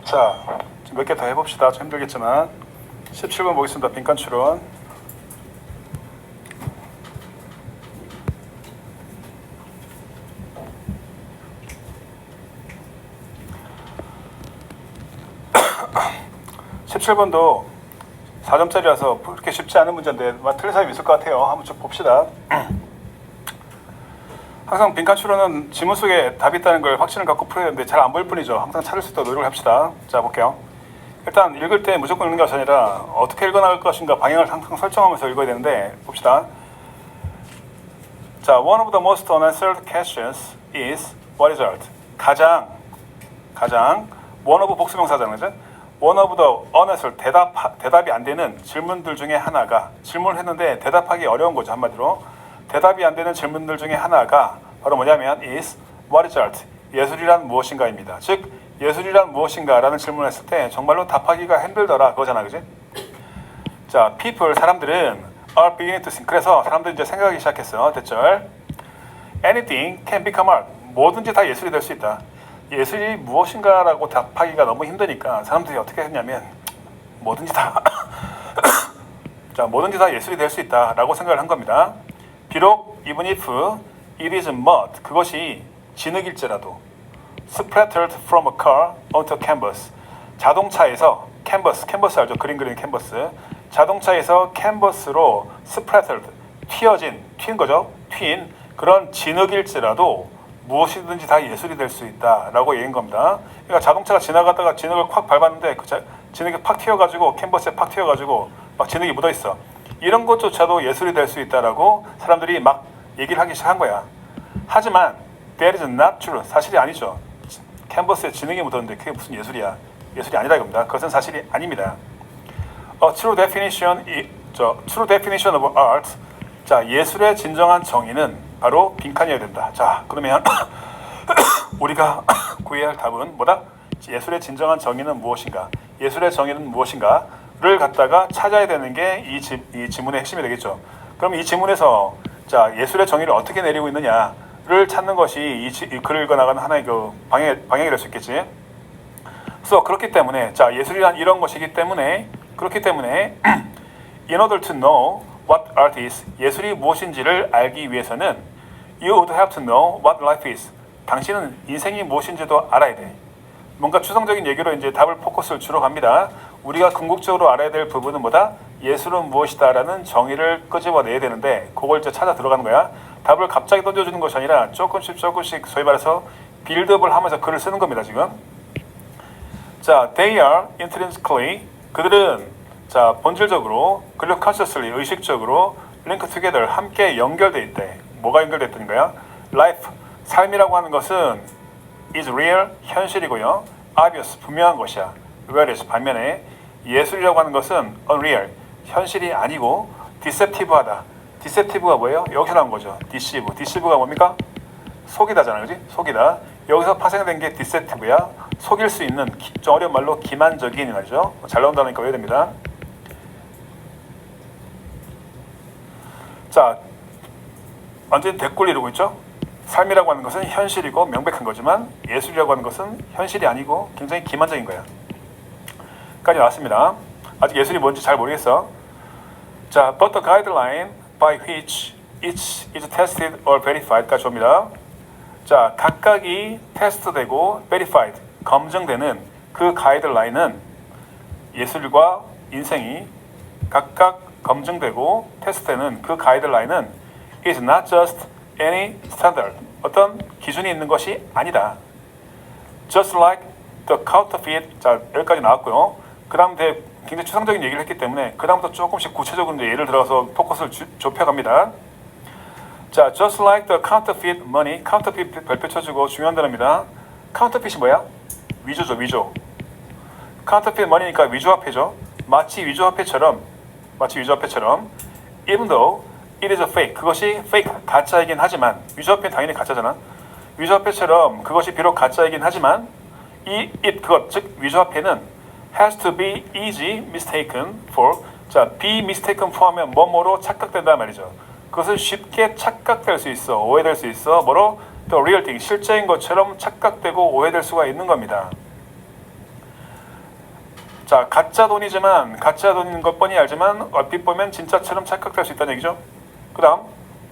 자, 몇 개 더 해봅시다. 좀 힘들겠지만 17번 보겠습니다. 빈칸 추론. (17번도) 4점짜리라서 그렇게 쉽지 않은 문제인데 틀린 사람이 있을 것 같아요. 한번 쭉 봅시다. 항상 빈칸 추론은 지문 속에 답이 있다는 걸 확신을 갖고 풀어야 되는데 잘 안 보일 뿐이죠. 항상 찾을 수 있도록 노력을 합시다. 자, 볼게요. 일단 읽을 때 무조건 읽는 것이 아니라 어떻게 읽어나갈 것인가 방향을 항상 설정하면서 읽어야 되는데 봅시다. 자, one of the most unanswered questions is what is Earth? 가장 one of 복수명사잖아요. 그죠? one of the unanswered 대답이 안 되는 질문들 중에 하나가 질문을 했는데 대답하기 어려운 거죠. 한마디로 대답이 안 되는 질문들 중에 하나가 바로 뭐냐면 is what is Earth? 예술이란 무엇인가입니다. 즉 예술이란 무엇인가라는 질문을 했을 때 정말로 답하기가 힘들더라 그거잖아, 그지? 자, people 사람들은 are beginning to think. 그래서 사람들이 이제 생각하기 시작했어. 대절. Anything can become art. 뭐든지 다 예술이 될 수 있다. 예술이 무엇인가라고 답하기가 너무 힘드니까 사람들이 어떻게 했냐면 뭐든지 다 자, 뭐든지 다 예술이 될 수 있다라고 생각을 한 겁니다. 비록 even if it is mud, 그것이 진흙일지라도 splattered from a car onto canvas, 자동차에서 캔버스 알죠? 그림 그리는 캔버스. 자동차에서 캔버스로 splattered, 튄 거죠. 튄 그런 진흙일지라도 무엇이든지 다 예술이 될 수 있다라고 얘기한 겁니다. 그러니까 자동차가 지나가다가 진흙을 콱 밟았는데 그 진흙이 팍 튀어가지고 캔버스에 팍 튀어가지고 막 진흙이 묻어 있어. 이런 것조차도 예술이 될 수 있다라고 사람들이 막 얘기를 하기 시작한 거야. 하지만 that is not true. 사실이 아니죠. 캔버스에 진흙이 묻었는데 그게 무슨 예술이야? 예술이 아니다 이겁니다. 그것은 사실이 아닙니다. True definition of art. 자, 예술의 진정한 정의는 바로 빈칸이어야 된다. 자, 그러면 우리가 구해야 할 답은 뭐다? 예술의 진정한 정의는 무엇인가? 예술의 정의는 무엇인가를 갖다가 찾아야 되는 게 이 지문의 핵심이 되겠죠. 그럼 이 지문에서 자, 예술의 정의를 어떻게 내리고 있느냐를 찾는 것이 이 글을 읽어나가는 하나의 그 방향이 될 수 있겠지. 그래서 그렇기 때문에 자, 예술이란 이런 것이기 때문에 그렇기 때문에 in order to know what art is, 예술이 무엇인지를 알기 위해서는 you would have to know what life is. 당신은 인생이 무엇인지도 알아야 돼. 뭔가 추상적인 얘기로 이제 답을 포커스를 주로 갑니다. 우리가 궁극적으로 알아야 될 부분은 뭐다? 예술은 무엇이다라는 정의를 끄집어내야 되는데 그걸 이제 찾아 들어가는 거야. 답을 갑자기 던져주는 것이 아니라 조금씩 소위 말해서 빌드업을 하면서 글을 쓰는 겁니다, 지금. 자, they are intrinsically, 그들은 자, 본질적으로 그리고 consciously, 의식적으로 link together, 함께 연결돼 있대. 뭐가 연결돼 있다는 거야? life, 삶이라고 하는 것은 is real, 현실이고요. obvious, 분명한 것이야. whereas 반면에 예술이라고 하는 것은 unreal, 현실이 아니고 deceptive하다. deceptive가 뭐예요? 여기서 나온 거죠. deceive가 뭡니까? 속이다잖아요, 그지? 속이다. 여기서 파생된 게 deceptive야. 속일 수 있는, 좀 어려운 말로 기만적인 말이죠. 잘 나온다니까 외워야 됩니다. 자, 완전히 대꾸를 이루고 있죠. 삶이라고 하는 것은 현실이고 명백한 거지만 예술이라고 하는 것은 현실이 아니고 굉장히 기만적인 거야. 까지 나왔습니다. 아직 예술이 뭔지 잘 모르겠어. 자, but the guideline by which each is tested or verified까지 옵니다. 자, 각각이 테스트되고 verified, 검증되는 그 가이드라인은 예술과 인생이 각각 검증되고 테스트되는 그 가이드라인은 is not just any standard, 어떤 기준이 있는 것이 아니다. Just like the counterfeit. 자, 여기까지 나왔고요. 그 다음 굉장히 추상적인 얘기를 했기 때문에 그 다음부터 조금씩 구체적으로 이제 예를 들어서 포커스를 좁혀갑니다. 자, just like the counterfeit money. counterfeit 별표 쳐주고 중요한 단어입니다. counterfeit이 뭐야? 위조죠, 위조. counterfeit money니까 위조화폐죠. 마치 위조화폐처럼 even though it is a fake, 그것이 fake, 가짜이긴 하지만 위조화폐는 당연히 가짜잖아. 위조화폐처럼 그것이 비록 가짜이긴 하지만 그것, 즉 위조화폐는 has to be easy mistaken for. 자, be mistaken for하면 뭐뭐로 착각된다 말이죠. 그것은 쉽게 착각될 수 있어, 오해될 수 있어. 뭐로? The real thing, 실제인 것처럼 착각되고 오해될 수가 있는 겁니다. 자, 가짜 돈이지만 가짜 돈인 것 뻔히 알지만 얼핏 보면 진짜처럼 착각할 수 있다는 얘기죠. 그 다음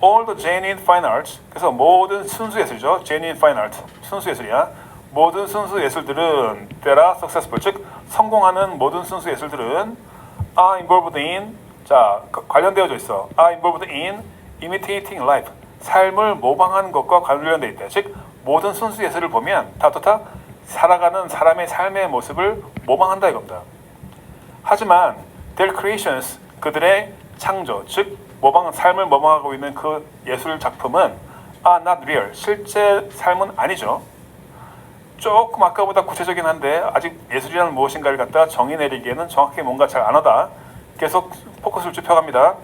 all the genuine fine arts. 그래서 모든 순수 예술이죠. genuine fine art. 순수 예술이야. 모든 순수 예술들은 that are successful. 즉 성공하는 모든 순수 예술들은 are involved in. 자, 관련되어져 있어. are involved in imitating life. 삶을 모방하는 것과 관련되어 있다. 즉 모든 순수 예술을 보면 다 어떻다? 살아가는 사람의 삶의 모습을 모방한다 이겁니다. 하지만 their creations, 그들의 창조, 즉 삶을 모방하고 있는 그 예술 작품은 are not real, 실제 삶은 아니죠. 조금 아까보다 구체적이긴 한데 아직 예술이란 무엇인가를 갖다 정의 내리기에는 정확히 뭔가 잘 안 하다. 계속 포커스를 좁혀갑니다.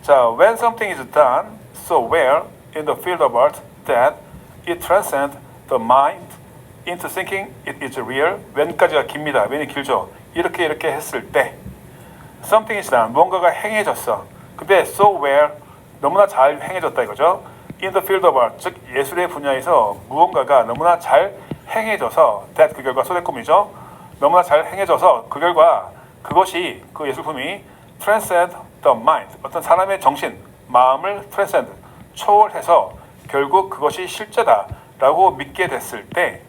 자, when something is done so well in the field of art that it transcends the mind into thinking it is real. when까지가 깁니다. when이 길죠. 이렇게 했을 때 something is done, 뭔가가 행해졌어. 근데 so well, 너무나 잘 행해졌다 이거죠. in the field of art, 즉 예술의 분야에서 무언가가 너무나 잘 행해져서 that, 그 결과 소대꿈이죠. 너무나 잘 행해져서 그 결과 그것이, 그 예술품이 transcend the mind, 어떤 사람의 정신, 마음을 transcend, 초월해서 결국 그것이 실제다라고 믿게 됐을 때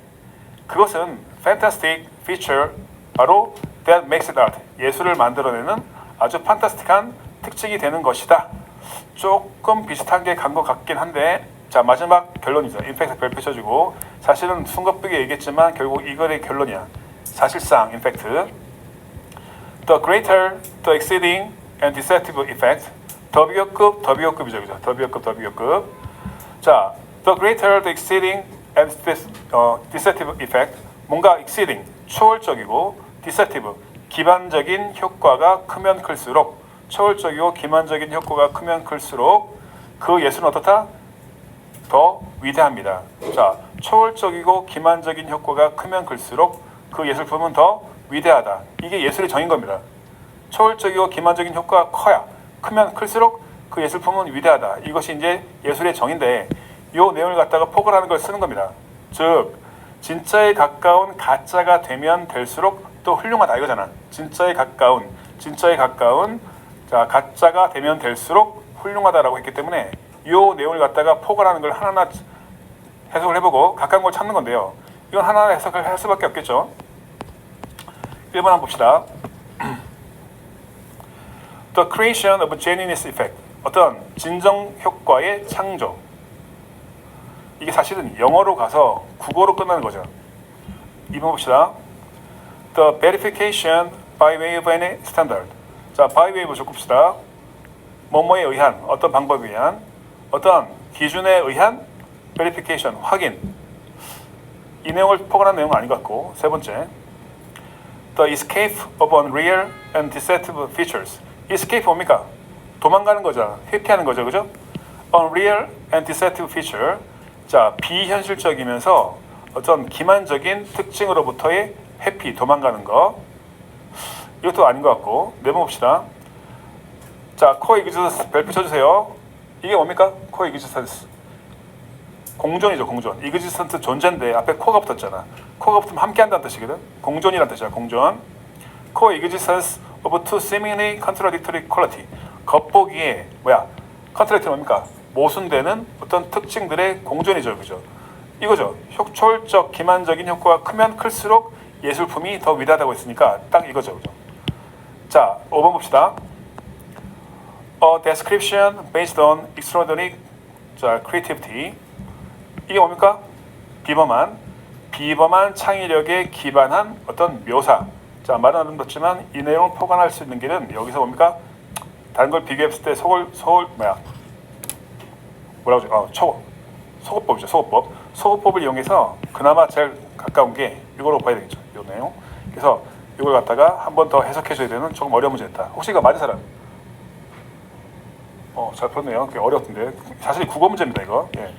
그것은 fantastic feature, 바로 that makes it art, 예술을 만들어내는 아주 판타스틱한 특징이 되는 것이다. 조금 비슷한 게 간 것 같긴 한데, 자, 마지막 결론이죠. 임팩트 별표 쳐주고, 사실은 숨가쁘게 얘기했지만 결국 이거의 결론이야. 사실상 임팩트. The greater, the exceeding and deceptive effect. 더비어급, 더비어급이죠. 그죠? 더비어급. 자, the greater, the exceeding and deceptive effect. 뭔가 exceeding, 초월적이고, deceptive, 기반적인 효과가 크면 클수록, 초월적이고 기만적인 효과가 크면 클수록 그 예술은 어떻다? 더 위대합니다. 자, 초월적이고 기만적인 효과가 크면 클수록 그 예술품은 더 위대하다. 이게 예술의 정인 겁니다. 초월적이고 기만적인 효과가 크면 클수록 그 예술품은 위대하다. 이것이 이제 예술의 정인데 이 내용을 갖다가 포괄하는 걸 쓰는 겁니다. 즉 진짜에 가까운 가짜가 되면 될수록 또 훌륭하다 이거잖아. 진짜에 가까운 자, 가짜가 되면 될수록 훌륭하다라고 했기 때문에 이 내용을 갖다가 포괄하는 걸 하나하나 해석을 해보고 가까운 걸 찾는 건데요. 이건 하나하나 해석을 할 수밖에 없겠죠. 1번 한번 봅시다. The creation of genuineness effect. 어떤 진정 효과의 창조. 이게 사실은 영어로 가서 국어로 끝나는 거죠. 2번 봅시다. The verification by way of any standard. 자, by way of 봅시다. 뭐뭐에 의한, 어떤 방법에 의한, 어떤 기준에 의한 verification, 확인. 이 내용을 포괄한 내용은 아닌 것 같고. 세 번째, the escape of unreal and deceptive features. escape 뭡니까? 도망가는 거죠. 회피하는 거죠. 그죠? unreal and deceptive feature. 자, 비현실적이면서 어떤 기만적인 특징으로부터의 회피, 도망가는 거. 이것도 아닌 것 같고. 네 번 봅시다. 자, coexistence 별표 쳐주세요. 이게 뭡니까? coexistence. 공존이죠, 공존. existence 존재인데 앞에 co가 붙었잖아. co가 붙으면 함께한다는 뜻이거든. 공존이라는 뜻이야, 공존. coexistence of two seemingly contradictory quality. 겉보기에 contradictory 뭡니까? 모순되는 어떤 특징들의 공존이죠, 그죠? 이거죠. 초월적, 기만적인 효과가 크면 클수록 예술품이 더 위대하다고 했으니까 딱 이거죠, 그죠? 자, 5번 봅시다. A description based on extraordinary creativity. 이게 뭡니까? 비범한 창의력에 기반한 어떤 묘사. 자, 말은 아름답지만 이 내용을 포괄할 수 있는 길은 여기서 뭡니까? 다른 걸 비교했을 때 소거법이죠. 소거법을 이용해서 그나마 제일 가까운 게 이거로 봐야 되겠죠. 이 내용. 그래서 이걸 갖다가 한 번 더 해석해줘야 되는 조금 어려운 문제였다. 혹시 이거 맞은 사람? 잘 풀었네요. 꽤 어려웠던데. 사실 국어 문제입니다, 이거. 예.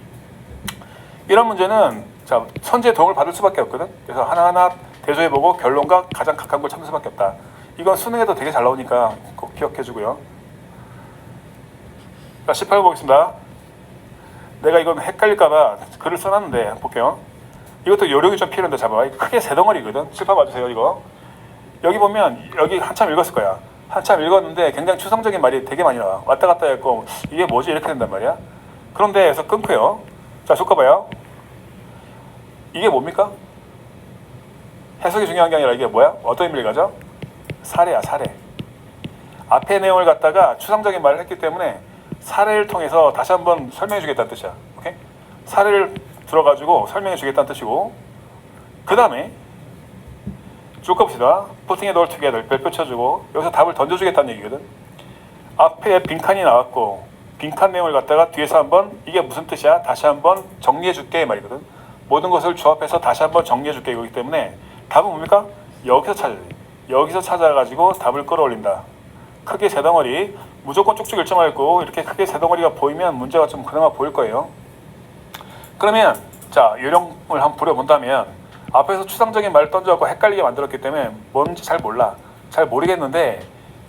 이런 문제는 자, 선지의 도움을 받을 수밖에 없거든. 그래서 하나하나 대조해보고 결론과 가장 가까운 걸 찾는 수밖에 없다. 이건 수능에도 되게 잘 나오니까 꼭 기억해주고요. 자, 18번 보겠습니다. 내가 이건 헷갈릴까봐 글을 써놨는데 볼게요. 이것도 요령이 좀 필요한데 잡아봐. 크게 세 덩어리거든. 18 봐주세요. 이거 여기 보면 여기 한참 읽었을 거야. 한참 읽었는데 굉장히 추상적인 말이 되게 많이 나와. 왔다 갔다 했고 이게 뭐지 이렇게 된단 말이야. 그런데 여기서 끊고요. 자, 좁혀봐요. 이게 뭡니까? 해석이 중요한 게 아니라 이게 뭐야? 어떤 의미를 가져? 사례야, 사례. 앞의 내용을 갖다가 추상적인 말을 했기 때문에 사례를 통해서 다시 한번 설명해 주겠다는 뜻이야. 오케이? 사례를 들어가지고 설명해 주겠다는 뜻이고, 그 다음에 쭉 봅시다. Putting it all together, 별표 쳐주고, 여기서 답을 던져주겠다는 얘기거든. 앞에 빈칸이 나왔고, 빈칸 내용을 갖다가 뒤에서 한번 이게 무슨 뜻이야? 다시 한번 정리해 줄게 말이거든. 모든 것을 조합해서 다시 한번 정리해 줄게 이거기 때문에 답은 뭡니까? 여기서 찾아야 돼. 여기서 찾아가지고 답을 끌어올린다. 크게 세 덩어리, 무조건 쭉쭉 일정하고 이렇게 크게 세 덩어리가 보이면 문제가 좀 그나마 보일 거예요. 그러면 자, 요령을 한번 부려본다면 앞에서 추상적인 말을 던져갖고 헷갈리게 만들었기 때문에 뭔지 잘 몰라. 잘 모르겠는데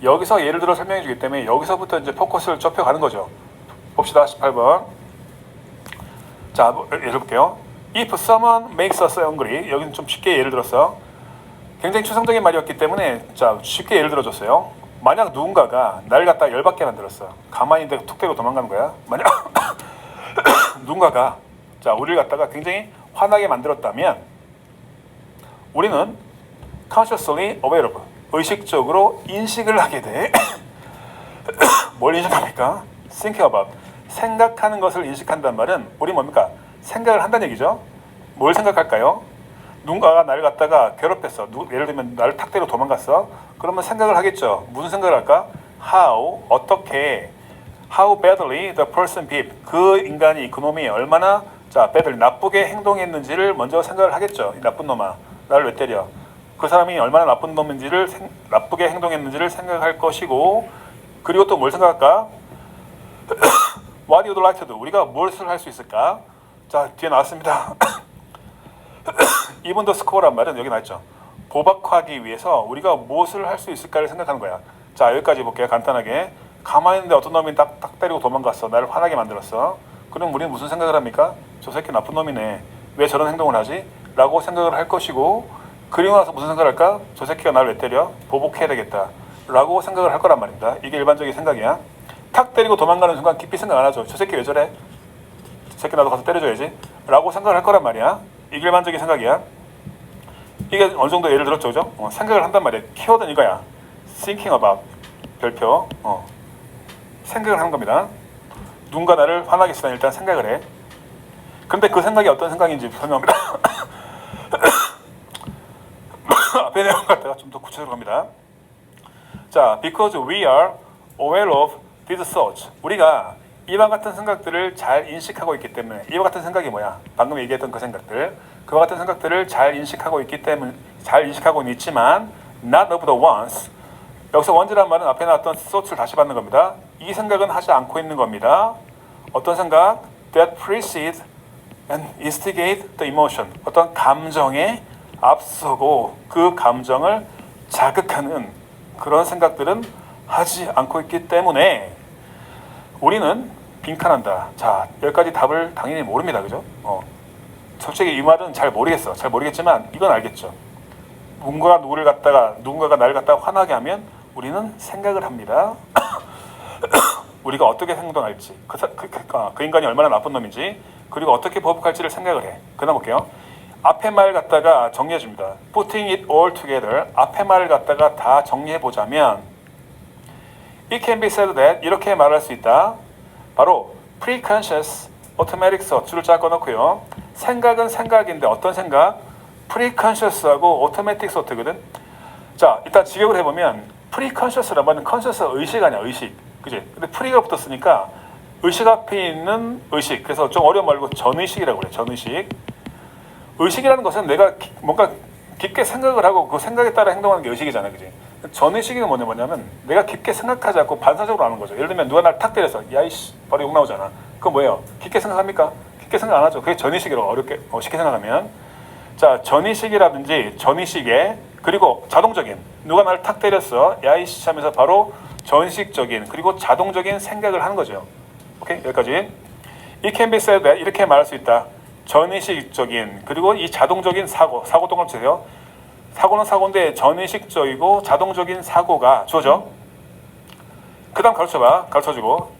여기서 예를 들어 설명해 주기 때문에 여기서부터 이제 포커스를 좁혀가는 거죠. 봅시다. 18번. 자, 예를 볼게요. If someone makes us angry, 여기는 좀 쉽게 예를 들었어. 굉장히 추상적인 말이었기 때문에 자, 쉽게 예를 들어줬어요. 만약 누군가가 날 갖다 열받게 만들었어. 가만히 있는데 툭 대고 도망가는 거야. 만약 누군가가 자, 우리를 갖다가 굉장히 화나게 만들었다면 우리는 consciously aware of, 의식적으로 인식을 하게 돼. 뭘 인식합니까? think about, 생각하는 것을 인식한다는 말은 우리 뭡니까? 생각을 한다는 얘기죠. 뭘 생각할까요? 누군가가 나를 갖다가 괴롭혔어. 예를 들면 나를 탁 때려 도망갔어. 그러면 생각을 하겠죠. 무슨 생각을 할까? How, 어떻게, how badly the person behaved, 그 인간이, 그 놈이 얼마나 자, badly, 나쁘게 행동했는지를 먼저 생각을 하겠죠. 이 나쁜 놈아, 나를 왜 때려? 그 사람이 얼마나 나쁜 놈인지를 나쁘게 행동했는지를 생각할 것이고, 그리고 또 뭘 생각할까? What would you like to do? 우리가 무엇을 할 수 있을까? 자, 뒤에 나왔습니다. even the score란 말은 여기 나왔죠. 도박하기 위해서 우리가 무엇을 할 수 있을까를 생각하는 거야. 자, 여기까지 볼게요. 간단하게. 가만히 있는데 어떤 놈이 딱 때리고 도망갔어. 나를 화나게 만들었어. 그럼 우리는 무슨 생각을 합니까? 저 새끼 나쁜 놈이네. 왜 저런 행동을 하지? 라고 생각을 할 것이고, 그리고 나서 무슨 생각을 할까? 저 새끼가 나를 왜 때려? 보복해야 되겠다. 라고 생각을 할 거란 말입니다. 이게 일반적인 생각이야. 탁 때리고 도망가는 순간 깊이 생각 안 하죠. 저 새끼 왜 저래? 저 새끼 나도 가서 때려줘야지. 라고 생각을 할 거란 말이야. 이게 일반적인 생각이야. 이게 어느 정도 예를 들었죠, 그죠? 생각을 한단 말이야. 키워드는 이거야. thinking about, 별표. 생각을 하는 겁니다. 누군가 나를 화나게 했으면 일단 생각을 해. 근데 그 생각이 어떤 생각인지 설명합니다. 앞에 내용 갖다가 좀 더 구체적으로 갑니다. 자, because we are aware of these thoughts. 우리가 이와 같은 생각들을 잘 인식하고 있기 때문에, 이와 같은 생각이 뭐야? 방금 얘기했던 그 생각들, 그와 같은 생각들을 잘 인식하고 있기 때문에, 잘 인식하고는 있지만 not of the ones. 여기서 ones란 말은 앞에 나왔던 thoughts를 다시 받는 겁니다. 이 생각은 하지 않고 있는 겁니다. 어떤 생각? that precede and instigate the emotion. 어떤 감정에 앞서고 그 감정을 자극하는 그런 생각들은 하지 않고 있기 때문에 우리는 빈칸한다. 자, 여기까지 답을 당연히 모릅니다. 그죠? 솔직히 이 말은 잘 모르겠어. 잘 모르겠지만 이건 알겠죠. 누군가가 나를 갖다가 화나게 하면 우리는 생각을 합니다. 우리가 어떻게 행동할지, 그 인간이 얼마나 나쁜 놈인지, 그리고 어떻게 보복할지를 생각을 해. 그다음 볼게요. 앞에 말 갖다가 정리해 줍니다. Putting it all together. 앞에 말을 갖다가 다 정리해 보자면 It can be said that 이렇게 말할 수 있다. 바로 Preconscious Automatic Thought 줄을 쫙 꺼놓고요. 생각은 생각인데 어떤 생각? Preconscious하고 Automatic Thought거든. 자, 일단 직역을 해보면 Preconscious라는 말은 conscious 의식 아니야, 의식. 그지? 근데 pre가 붙었으니까 의식 앞에 있는 의식. 그래서 좀 어려운 말고 전의식이라고 그래. 전의식. 의식이라는 것은 내가 뭔가 깊게 생각을 하고 그 생각에 따라 행동하는 게 의식이잖아, 그지? 전의식은 뭐냐면 내가 깊게 생각하지 않고 반사적으로 하는 거죠. 예를 들면 누가 날 탁 때렸어. 야이씨, 바로 욕 나오잖아. 그건 뭐예요? 깊게 생각합니까? 깊게 생각 안 하죠. 그게 전의식이라고 어렵게 쉽게 생각하면. 자, 전의식이라든지 전의식에 그리고 자동적인 누가 나를 탁 때렸어. 야이씨 하면서 바로 전식적인 그리고 자동적인 생각을 하는 거죠. 오케이? 여기까지. It can be said that 이렇게 말할 수 있다. 전의식적인 그리고 이 자동적인 사고 동을 주세요. 사고는 사고인데 전의식적이고 자동적인 사고가 주어져. 그 다음 가르쳐봐. 가르쳐주고.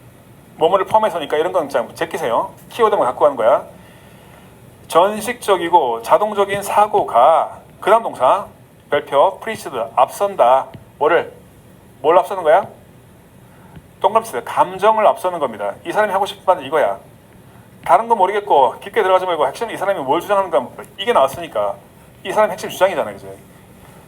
뭐뭐를 포함해서니까 이런 건 그냥 제끼세요. 키워드만 갖고 가는 거야. 전식적이고 자동적인 사고가 그 다음 동사 별표 프리시드 앞선다. 뭘 앞서는 거야? 동그라미 쓰세요. 감정을 앞서는 겁니다. 이 사람이 하고 싶은 말은 이거야. 다른 건 모르겠고 깊게 들어가지 말고 핵심 이 사람이 뭘 주장하는가 이게 나왔으니까 이 사람 핵심 주장이잖아, 그지?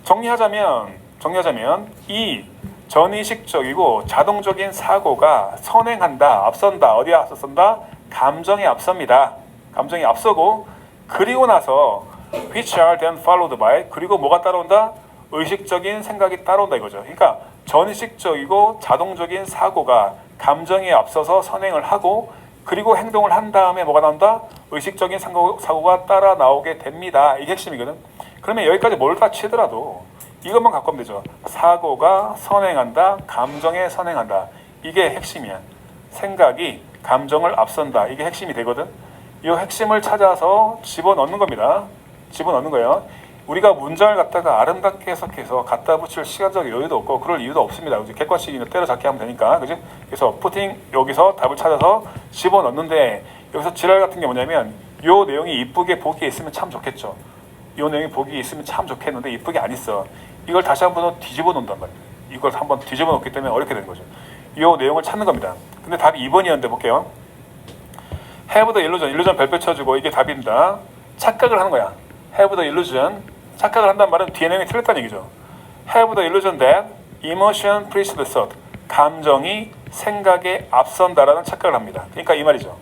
정리하자면 이 전의식적이고 자동적인 사고가 선행한다, 앞선다. 어디에 앞선다? 감정에 앞섭니다. 감정이 앞서고 그리고 나서 which are then followed by 그리고 뭐가 따라온다? 의식적인 생각이 따라온다 이거죠. 그러니까 전의식적이고 자동적인 사고가 감정에 앞서서 선행을 하고 그리고 행동을 한 다음에 뭐가 나온다? 의식적인 사고가 따라 나오게 됩니다. 이게 핵심이거든. 그러면 여기까지 뭘 다 치더라도 이것만 갖고 오면 되죠. 사고가 선행한다, 감정에 선행한다. 이게 핵심이야. 생각이 감정을 앞선다. 이게 핵심이 되거든. 이 핵심을 찾아서 집어넣는 겁니다. 집어넣는 거예요. 우리가 문장을 갖다가 아름답게 해석해서 갖다 붙일 시간적 여유도 없고 그럴 이유도 없습니다. 객관식이나 때려잡기 하면 되니까, 그지? 그래서 푸팅 여기서 답을 찾아서 집어넣는데 여기서 지랄 같은 게 뭐냐면 요 내용이 이쁘게 보기에 있으면 참 좋겠죠. 요 내용이 보기에 있으면 참 좋겠는데 이쁘게 안 있어. 이걸 다시 한번 뒤집어 놓는단 말이에요. 이걸 한번 뒤집어 놓기 때문에 어렵게 되는 거죠. 요 내용을 찾는 겁니다. 근데 답이 2번이었는데 볼게요. have the illusion 별표 쳐주고 이게 답입니다. 착각을 하는 거야. have the illusion 착각을 한다는 말은 뒤에 내용이 틀렸다는 얘기죠. have the illusion that emotion precedes thought 감정이 생각에 앞선다라는 착각을 합니다. 그러니까 이 말이죠.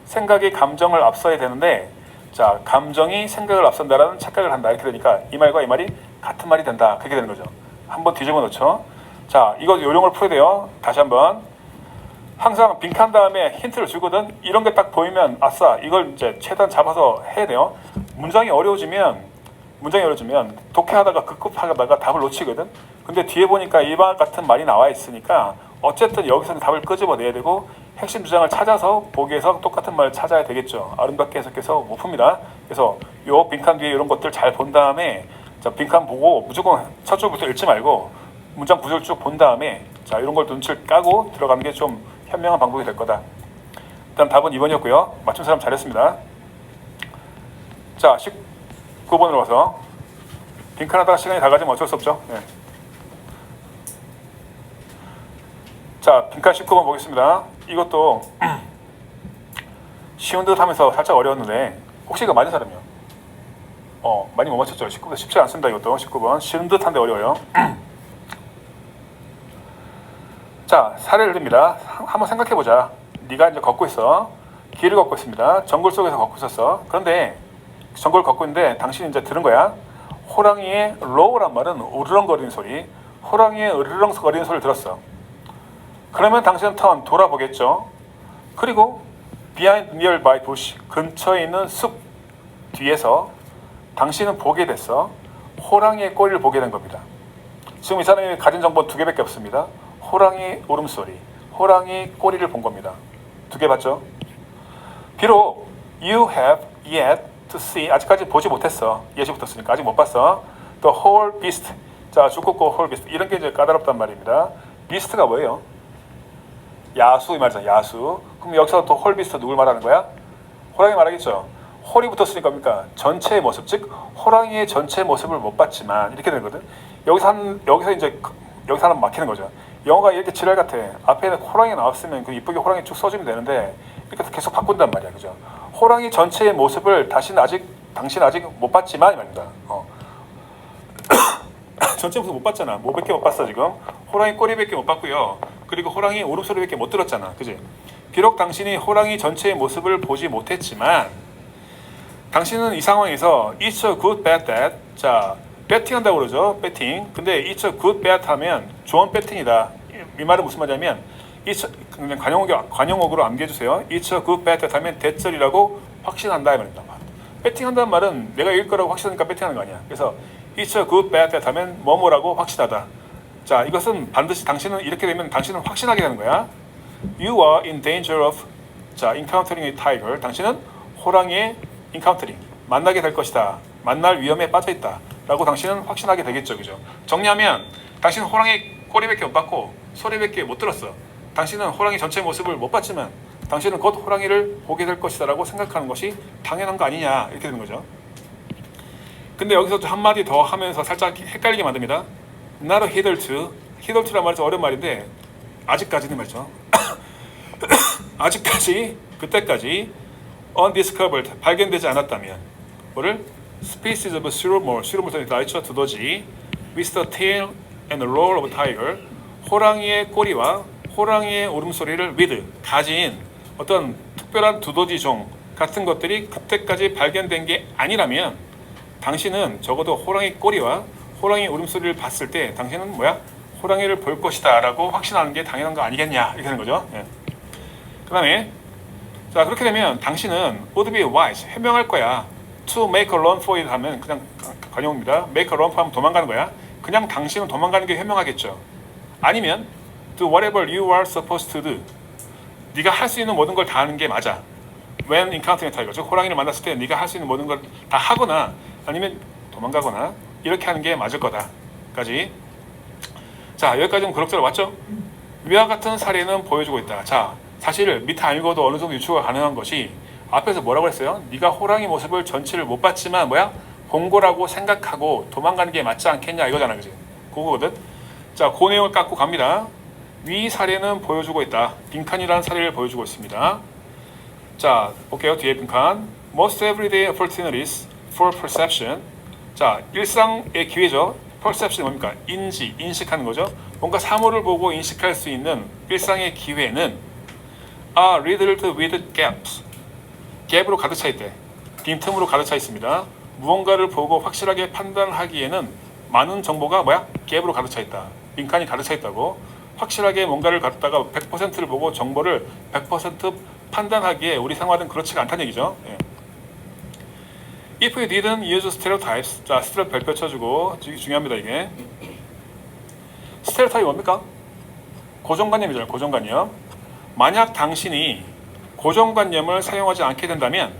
생각이 감정을 앞서야 되는데 자 감정이 생각을 앞선다라는 착각을 한다 이렇게 되니까 이 말과 이 말이 같은 말이 된다 그렇게 되는 거죠. 한번 뒤집어 놓죠. 자 이거 요령을 풀어야 돼요. 다시 한번 항상 빈칸 다음에 힌트를 주거든. 이런 게 딱 보이면 아싸 이걸 이제 최대한 잡아서 해야 돼요. 문장이 어려워지면 독해하다가 급급하다가 답을 놓치거든. 근데 뒤에 보니까 이 말 같은 말이 나와 있으니까 어쨌든 여기서는 답을 끄집어내야 되고 핵심 주장을 찾아서 보기에서 똑같은 말을 찾아야 되겠죠. 아름답게 해석해서 못 풉니다. 그래서 요 빈칸 뒤에 이런 것들 잘 본 다음에 자 빈칸 보고 무조건 첫 줄부터 읽지 말고 문장 구조를 쭉 본 다음에 자 이런 걸 눈치를 까고 들어가는 게 좀 현명한 방법이 될 거다. 일단 답은 2번이었고요. 맞춘 사람 잘했습니다. 자 19번으로 와서 빈칸 하다가 시간이 다 가지면 어쩔 수 없죠. 네. 자 빈칸 19번 보겠습니다. 이것도 쉬운 듯 하면서 살짝 어려웠는데 혹시 이거 맞은 사람이요? 많이 못 맞췄죠. 19번 쉽지 않습니다. 이것도 19번 쉬운 듯 한데 어려워요. 자 사례를 듭니다. 한번 생각해보자. 네가 이제 걷고 있어. 길을 걷고 있습니다. 정글 속에서 걷고 있었어. 그런데 정글을 걷고 있는데 당신이 이제 들은 거야. 호랑이의 로우란 말은 으르렁거리는 소리. 호랑이의 으르렁거리는 소리를 들었어. 그러면 당신은 돌아보겠죠. 그리고 behind nearby bush 근처에 있는 숲 뒤에서 당신은 보게 됐어. 호랑이의 꼬리를 보게 된 겁니다. 지금 이 사람이 가진 정보는 2개밖에 없습니다. 호랑이 울음소리, 호랑이 꼬리를 본 겁니다. 2개 봤죠? 비록 you have yet to see 아직까지 보지 못했어. 예시 붙었으니까 아직 못 봤어. The whole beast 자 죽고 whole beast 이런 게 이제 까다롭단 말입니다. beast가 뭐예요? 야수 이 말이죠. 야수. 그럼 여기서 또 whole beast 누굴 말하는 거야? 호랑이 말하겠죠. 홀이 붙었으니까 뭡니까? 전체의 모습 즉 호랑이의 전체 모습을 못 봤지만 이렇게 되거든. 여기서 이제 여기서 하나 막히는 거죠. 영어가 이렇게 지랄 같아. 앞에는 호랑이 나왔으면 그 이쁘게 호랑이 쭉 써주면 되는데 이렇게 계속 바꾼단 말이야, 그죠? 호랑이 전체의 모습을 당신 아직 못 봤지만 이 말입니다. 전체 모습 못 봤잖아. 뭐밖에 못 봤어 지금. 호랑이 꼬리밖에 못 봤고요. 그리고 호랑이 울음소리밖에 못 들었잖아, 그지? 비록 당신이 호랑이 전체의 모습을 보지 못했지만 당신은 이 상황에서 it's a good bet that 자 배팅한다고 그러죠. 배팅. 근데 it's a good bet 하면 좋은 배팅이다. 이 말은 무슨 말이냐면 it's 그냥 관용어구로 암기해주세요. it's a good bet that 하면 대절이라고 확신한다 이 말입니다. 배팅한다는 말은 내가 이길 거라고 확신하니까 배팅하는 거 아니야. 그래서 it's a good bet that 하면 뭐뭐라고 확신하다. 자 이것은 반드시 당신은 이렇게 되면 당신은 확신하게 되는 거야. You are in danger of 자 encountering a tiger. 당신은 호랑이의 encountering 만나게 될 것이다. 만날 위험에 빠져 있다. 라고 당신은 확신하게 되겠죠. 그죠? 정리하면 당신은 호랑이 꼬리밖에 못 봤고 소리밖에 못 들었어. 당신은 호랑이 전체 모습을 못 봤지만 당신은 곧 호랑이를 보게 될 것이다 라고 생각하는 것이 당연한 거 아니냐 이렇게 되는 거죠. 근데 여기서 한마디 더 하면서 살짝 헷갈리게 만듭니다. Not hitherto. hitherto란 말이 좀 어려운 말인데 아직까지는 말이죠. 아직까지 그때까지 undiscovered 발견되지 않았다면 뭐를 species of 수로몰 수로몰 나이처 두더지 with the tail and roar of tiger 호랑이의 꼬리와 호랑이의 울음소리를 with 가진 어떤 특별한 두더지 종 같은 것들이 그때까지 발견된 게 아니라면 당신은 적어도 호랑이 꼬리와 호랑이 울음소리를 봤을 때 당신은 뭐야? 호랑이를 볼 것이다 라고 확신하는 게 당연한 거 아니겠냐 이렇게 되는 거죠. 예. 그 다음에 자 그렇게 되면 당신은 would be wise 현명할 거야. to make a run for it 하면 그냥 관용입니다. make a run for 하면 도망가는 거야. 그냥 당신은 도망가는 게 현명하겠죠. 아니면 do whatever you are supposed to do. 네가 할 수 있는 모든 걸 다 하는 게 맞아. when encountering a tiger. 즉 호랑이를 만났을 때 네가 할 수 있는 모든 걸 다 하거나 아니면 도망가거나 이렇게 하는 게 맞을 거다까지. 자 여기까지는 그럭저럭 맞죠? 위와 같은 사례는 보여주고 있다. 자 사실 밑에 안 읽어도 어느 정도 유추가 가능한 것이 앞에서 뭐라고 했어요? 네가 호랑이 모습을 전체를 못 봤지만 뭐야? 본 거라고 생각하고 도망가는 게 맞지 않겠냐 이거잖아, 그지? 그거거든. 자, 그 내용을 깎고 갑니다. 위 사례는 보여주고 있다. 빈칸이라는 사례를 보여주고 있습니다. 자, 볼게요. 뒤에 빈칸. Most everyday opportunities for perception. 자, 일상의 기회죠. perception 뭡니까? 인식하는 거죠. 뭔가 사물을 보고 인식할 수 있는 일상의 기회는 are riddled with gaps. 갭으로 가득 차 있대. 빈틈으로 가득 차 있습니다. 무언가를 보고 확실하게 판단하기에는 많은 정보가 뭐야? 갭으로 가득 차 있다. 빈칸이 가득 차 있다고. 확실하게 뭔가를 갖다가 100%를 보고 정보를 100% 판단하기에 우리 생활은 그렇지가 않다는 얘기죠. 예. If we didn't use stereotypes. 자, 스테레오타입 별표 쳐주고 중요합니다 이게. 스테레오타입이 뭡니까? 고정관념이잖아요. 고정관념. 만약 당신이 고정관념을 사용하지 않게 된다면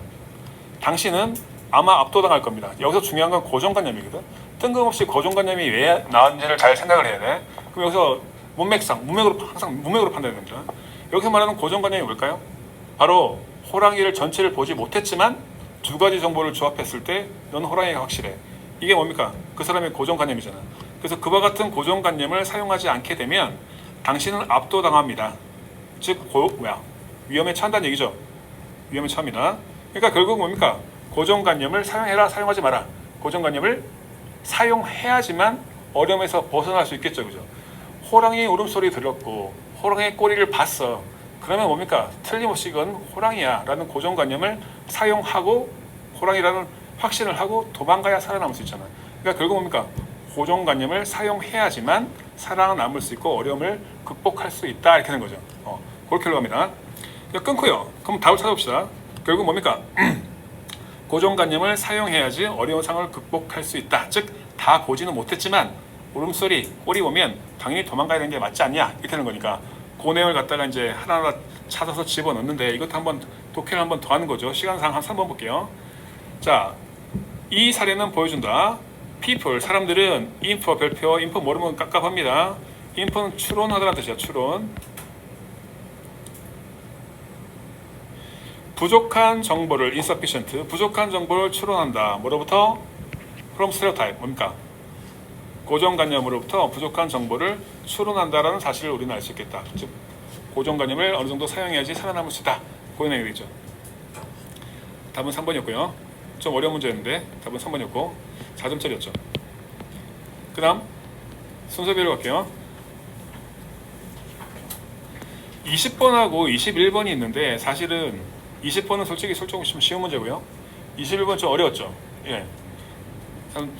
당신은 아마 압도당할 겁니다. 여기서 중요한 건 고정관념이거든. 뜬금없이 고정관념이 왜 나왔는지를 잘 생각을 해야 돼. 그럼 여기서 문맥상, 항상 문맥으로 판단해야 됩니다. 여기서 말하는 고정관념이 뭘까요? 바로 호랑이를 전체를 보지 못했지만 두 가지 정보를 조합했을 때 넌 호랑이가 확실해. 이게 뭡니까? 그 사람의 고정관념이잖아. 그래서 그와 같은 고정관념을 사용하지 않게 되면 당신은 압도당합니다. 즉 위험에 처한다는 얘기죠. 위험에 처합니다. 그러니까 결국 뭡니까? 고정관념을 사용해라, 사용하지 마라. 고정관념을 사용해야지만 어려움에서 벗어날 수 있겠죠. 그죠? 호랑이 울음소리 들었고 호랑이 꼬리를 봤어. 그러면 뭡니까? 틀림없이 이건 호랑이야 라는 고정관념을 사용하고 호랑이라는 확신을 하고 도망가야 살아남을 수 있잖아. 그러니까 결국 뭡니까? 고정관념을 사용해야지만 살아남을 수 있고 어려움을 극복할 수 있다 이렇게 되는 거죠. 그렇게 합니다. 끊고요. 그럼 답을 찾아봅시다. 결국 뭡니까? 고정관념을 사용해야지 어려운 상황을 극복할 수 있다. 즉, 다 보지는 못했지만 울음소리, 꼬리 보면 당연히 도망가야 되는 게 맞지 않냐? 이렇게 되는 거니까 그 내용을 갖다가 이제 하나하나 찾아서 집어넣는데 이것도 한번 독해를 한번 더 하는 거죠. 시간상 한 3번 볼게요. 자, 이 사례는 보여준다. people, 사람들은 info, 별표, info 모르면 깝깝합니다. info는 추론하다는 뜻이야. 추론. 부족한 정보를 insufficient, 부족한 정보를 추론한다. 뭐로부터? from stereotype, 뭡니까? 고정관념으로부터 부족한 정보를 추론한다라는 사실을 우리는 알 수 있겠다. 즉, 고정관념을 어느 정도 사용해야지 살아남을 수 있다. 그런 얘기죠. 답은 3번이었고요. 좀 어려운 문제였는데 답은 3번이었고 4점짜리였죠. 그 다음 순서별로 갈게요. 20번하고 21번이 있는데 사실은 20번은 솔직히 좀 쉬운 문제고요. 21번 좀 어려웠죠. 예.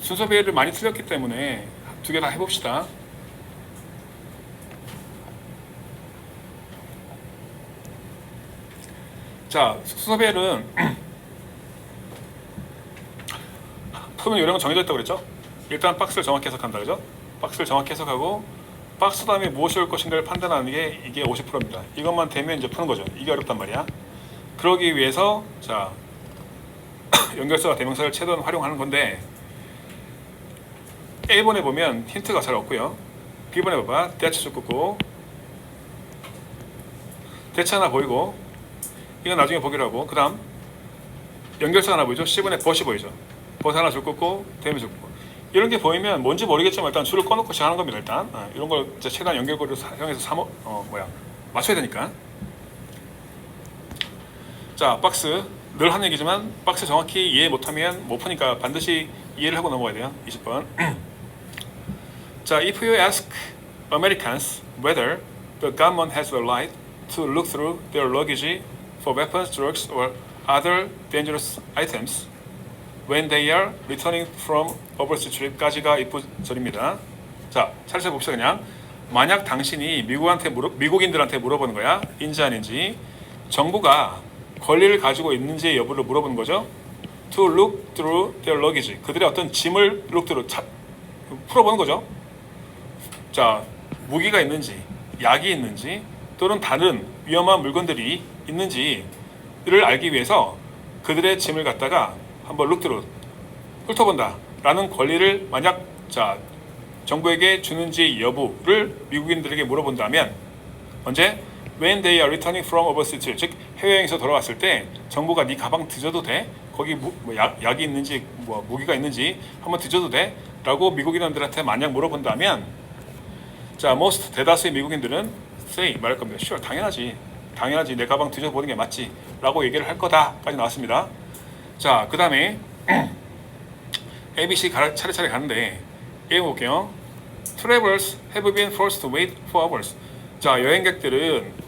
순서별을 많이 틀렸기 때문에 두 개 다 해봅시다. 자, 순서별은 푸는 요령은 정해져 있다고 그랬죠? 일단 박스를 정확히 해석한다 그죠? 박스를 정확히 해석하고 박스 다음에 무엇이 올 것인가를 판단하는 게 이게 50%입니다. 이것만 되면 이제 푸는 거죠. 이게 어렵단 말이야. 그러기 위해서 자 연결사와 대명사를 최대한 활용하는 건데 A번에 보면 힌트가 잘 없고요. B번에 봐봐. 대체 줬고 대체 하나 보이고 이건 나중에 보기로 하고 그 다음 연결사 하나 보이죠? C번에 벗이 보이죠? 벗 하나 줬고 대면 줬고 이런 게 보이면 뭔지 모르겠지만 일단 줄을 꺼놓고 시작하는 겁니다. 일단 이런 걸 이제 최대한 연결고리를 사용해서 맞춰야 되니까. 자, 박스 늘 하는 얘기지만 박스 정확히 이해 못하면 못 푸니까 반드시 이해를 하고 넘어가야 돼요. 20번. 자, if you ask Americans whether the government has the right to look through their luggage for weapons, drugs, or other dangerous items when they are returning from overseas trip까지가 이 구절입니다. 자, 차례차례 봅시다. 그냥 만약 당신이 미국인들한테 물어보는 거야. 인지 아닌지 정부가 권리를 가지고 있는지 여부를 물어보는 거죠. To look through their luggage. 그들의 어떤 짐을 look through 풀어보는 거죠. 자, 무기가 있는지, 약이 있는지, 또는 다른 위험한 물건들이 있는지를 알기 위해서 그들의 짐을 갖다가 한번 look through 훑어본다라는 권리를 만약 정부에게 주는지 여부를 미국인들에게 물어본다면 언제? When they are returning from overseas, 즉 해외여행에서 돌아왔을 때 정부가 네 가방 뒤져도 돼? 거기 약이 있는지 무기가 있는지 한번 뒤져도 돼? 라고 미국인들한테 만약 물어본다면 자, most 대다수의 미국인들은 say 말할 겁니다. Sure, 당연하지 내 가방 뒤져보는 게 맞지 라고 얘기를 할 거다 까지 나왔습니다. 자, 그 다음에 ABC 차례차례 가는데 A 볼게요. Travelers have been forced to wait for hours. 자, 여행객들은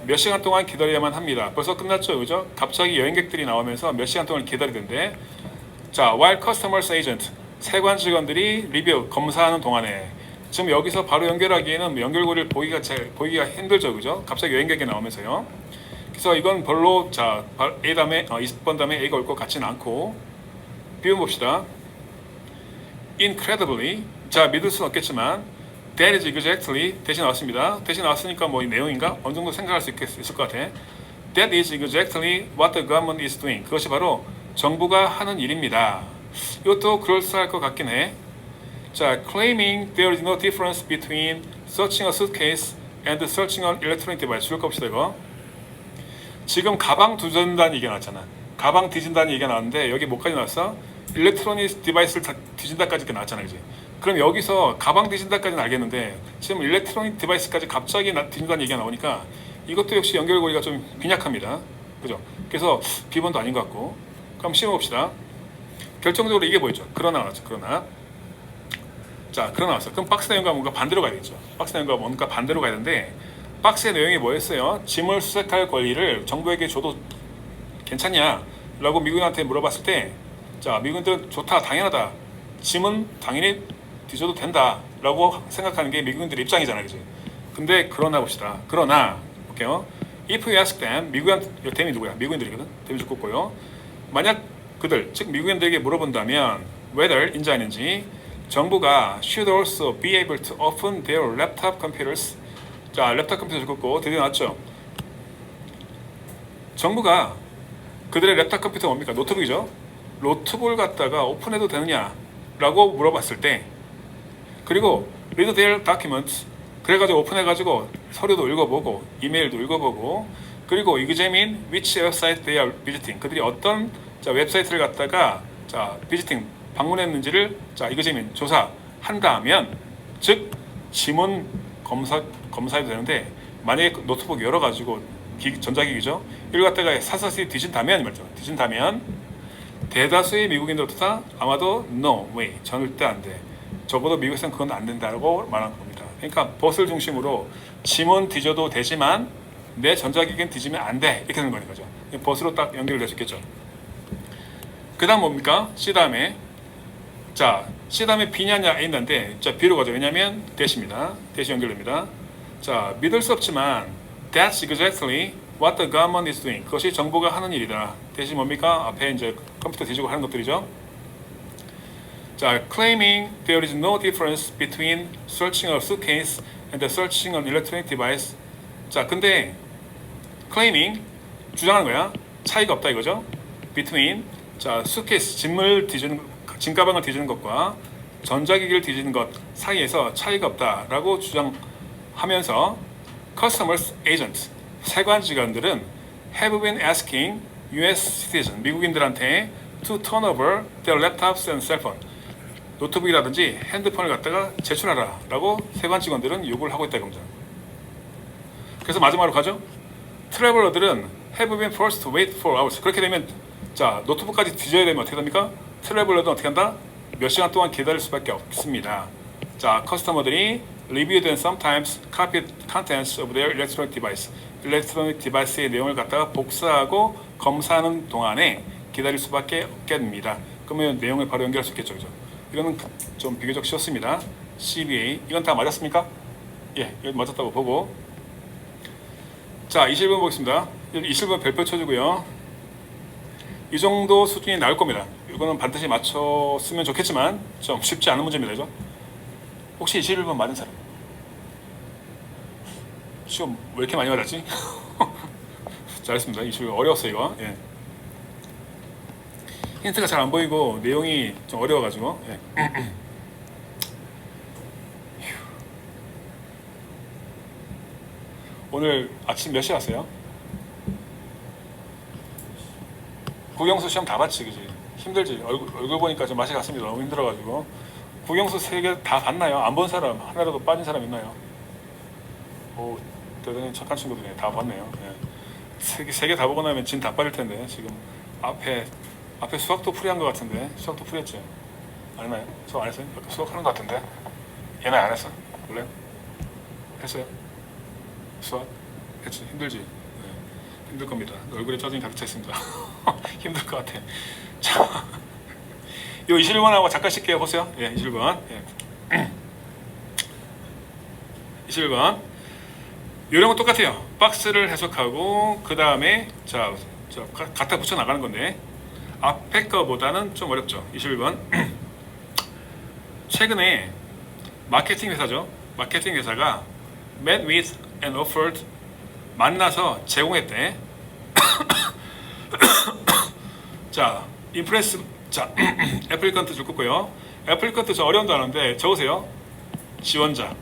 몇 시간 동안 기다려야만 합니다. 벌써 끝났죠, 그죠? 갑자기 여행객들이 나오면서 몇 시간 동안 기다리던데. 자, while customers agent 세관 직원들이 리뷰 검사하는 동안에 지금 여기서 바로 연결하기에는 연결고리를 보기가 힘들죠, 그죠? 갑자기 여행객이 나오면서요. 그래서 이건 별로 A 다음에 20번 다음에 A가 올 것 같지는 않고 B번 봅시다. Incredibly 믿을 수는 없겠지만 That is exactly 대신 나왔습니다. 대신 나왔으니까 이 내용인가? 어느 정도 생각할 수 있을 것 같아. That is exactly what the government is doing. 그것이 바로 정부가 하는 일입니다. 이것도 그럴싸할 것 같긴 해. 자, claiming there is no difference between searching a suitcase and searching an electronic device. 줄 겁시다 이거. 지금 가방 뒤진다는 얘기가 나왔잖아. 가방 뒤진다는 얘기가 나왔는데 여기 뭐까지 나왔어? 일렉트로닉 디바이스를 뒤진다까지 나왔잖아, 이제. 그럼 여기서 가방 뒤진다까지는 알겠는데 지금 일렉트로닉 디바이스까지 갑자기 뒤진다는 얘기가 나오니까 이것도 역시 연결고리가 좀 빈약합니다. 그죠? 그래서 B번도 아닌 것 같고. 그럼 C번 봅시다. 결정적으로 이게 보이죠? 그러나 나왔죠. 그러나 나왔어. 그럼 박스 내용과 뭔가 반대로 가야겠죠. 박스 내용과 뭔가 반대로 가야 되는데 박스의 내용이 뭐였어요? 짐을 수색할 권리를 정부에게 줘도 괜찮냐? 라고 미국인한테 물어봤을 때 미국인들은 좋다, 당연하다. 짐은 당연히 뒤져도 된다 라고 생각하는 게 미국인들의 입장이잖아요, 그지? 근데 그러나 봅시다. 그러나 볼게요. If you ask them, 미국인한테, 댐이 누구야? 미국인들이거든. 댐이 죽고 있고요. 만약 그들, 즉 미국인들에게 물어본다면 whether 인지 아닌지 정부가 should also be able to open their laptop computers. 자, 랩탑 컴퓨터 죽고 드디어 나왔죠. 정부가 그들의 랩탑 컴퓨터가 뭡니까? 노트북이죠. 노트북을 갖다가 오픈해도 되느냐라고 물어봤을 때, 그리고 read their documents, 그래가지고 오픈해가지고 서류도 읽어보고 이메일도 읽어보고, 그리고 examine which website they are visiting, 그들이 어떤 웹사이트를 갖다가 visiting 방문했는지를 examine 조사한다면, 즉 지문 검사해도 되는데 만약에 노트북 열어가지고 전자기기죠. 이걸 갖다가 사사시 뒤진다면 말이죠. 뒤진다면 대다수의 미국인들부터 아마도 no way, 절대 안 돼. 적어도 미국에서는 그건 안 된다고 말하는 겁니다. 그러니까 벗을 중심으로 짐은 뒤져도 되지만 내 전자기기는 뒤지면 안 돼. 이렇게 되는 거죠. 벗으로 딱 연결될 수 있겠죠. 그 다음 뭡니까? C 다음에 C 다음에 B냐냐 A냐인데 B로 가죠. 왜냐면 대시입니다. 대시 연결됩니다. 믿을 수 없지만 That's exactly what the government is doing. 그것이 정부가 하는 일이다. 대신 뭡니까? 앞에 이제 컴퓨터 뒤지고 하는 것들이죠. Claiming there is no difference between searching a suitcase and searching an electronic device. 근데 claiming 주장하는 거야. 차이가 없다 이거죠. Between suitcase 짐 가방을 뒤지는 것과 전자기기를 뒤지는 것 사이에서 차이가 없다라고 주장하면서 Customers Agent, 세관 직원들은 have been asking US citizen, 미국인들한테 to turn over their laptops and cell phone, 노트북이라든지 핸드폰을 갖다가 제출하라 라고 세관 직원들은 요구를 하고 있다 이겁니다. 그래서 마지막으로 가죠. 트래블러들은 have been forced to wait for hours. 그렇게 되면 자 노트북까지 뒤져야 되면 어떻게 됩니까? 트래블러들은 어떻게 한다? 몇 시간 동안 기다릴 수밖에 없습니다. 자 커스터머들이 reviewed and sometimes copied contents of their electronic device. 일렉트로닉 디바이스의 내용을 갖다가 복사하고 검사하는 동안에 기다릴 수밖에 없겠습니다. 그러면 내용을 바로 연결할 수 있겠죠, 그죠? 이거는 좀 비교적 쉬웠습니다. CBA 이건 다 맞았습니까? 예, 이건 맞았다고 보고. 자, 21번 보겠습니다. 21번 별표 쳐주고요. 이 정도 수준이 나올 겁니다. 이거는 반드시 맞췄으면 좋겠지만 좀 쉽지 않은 문제입니다, 그죠? 혹시 21번 맞은 사람? 시험 왜 이렇게 많이 맞았지? 잘했습니다. 21번 어려웠어요, 이거. 예. 힌트가 잘 안 보이고 내용이 좀 어려워가지고. 예. 오늘 아침 몇 시에 왔어요? 국영수 시험 다 봤지, 그지? 힘들지? 얼굴 보니까 좀 맛이 갔습니다. 너무 힘들어가지고. 국영수 3개 다 봤나요? 안 본 사람 하나라도 빠진 사람 있나요? 오, 대단히 착한 친구들이네. 다 봤네요. 예. 3개 다 보고 나면 진 다 빠질 텐데 지금 앞에 수학도 풀이한 것 같은데. 수학도 풀이했죠? 안 했나요? 수학 안 했어요? 수학 하는 것 같은데. 얘네 안 했어? 원래? 했어요? 수학? 했지? 힘들지? 네. 힘들 겁니다. 얼굴에 짜증이 가득 차 있습니다. 힘들 것 같아. 자, 요 21번하고 잠깐 쉴게요. 보세요. 예, 21번. 예. 21번. 요런 건 똑같아요. 박스를 해석하고 그 다음에 자 갖다 붙여 나가는 건데 앞에 거보다는 좀 어렵죠. 21번. 최근에 마케팅 회사죠. 마케팅 회사가 met with and offered, 만나서 제공했대. 자, 임프레스, 자, 애플리컨트 줄 거고요. 애플리컨트 저 어려운 단어인데 적으세요. 지원자.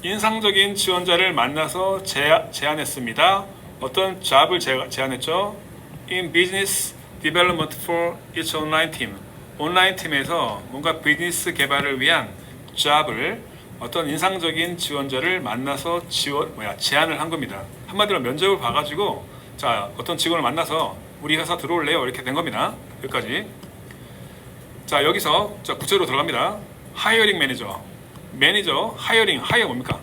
인상적인 지원자를 만나서 제안했습니다. 어떤 잡을 제안했죠? In business development for its online team. 온라인 팀에서 뭔가 비즈니스 개발을 위한 잡을 어떤 인상적인 지원자를 만나서 제안을 한 겁니다. 한마디로 면접을 봐가지고 자 어떤 직원을 만나서 우리 회사 들어올래요? 이렇게 된 겁니다. 여기까지. 자 여기서 자 구체로 들어갑니다. 하이어링 매니저. 하이어 뭡니까?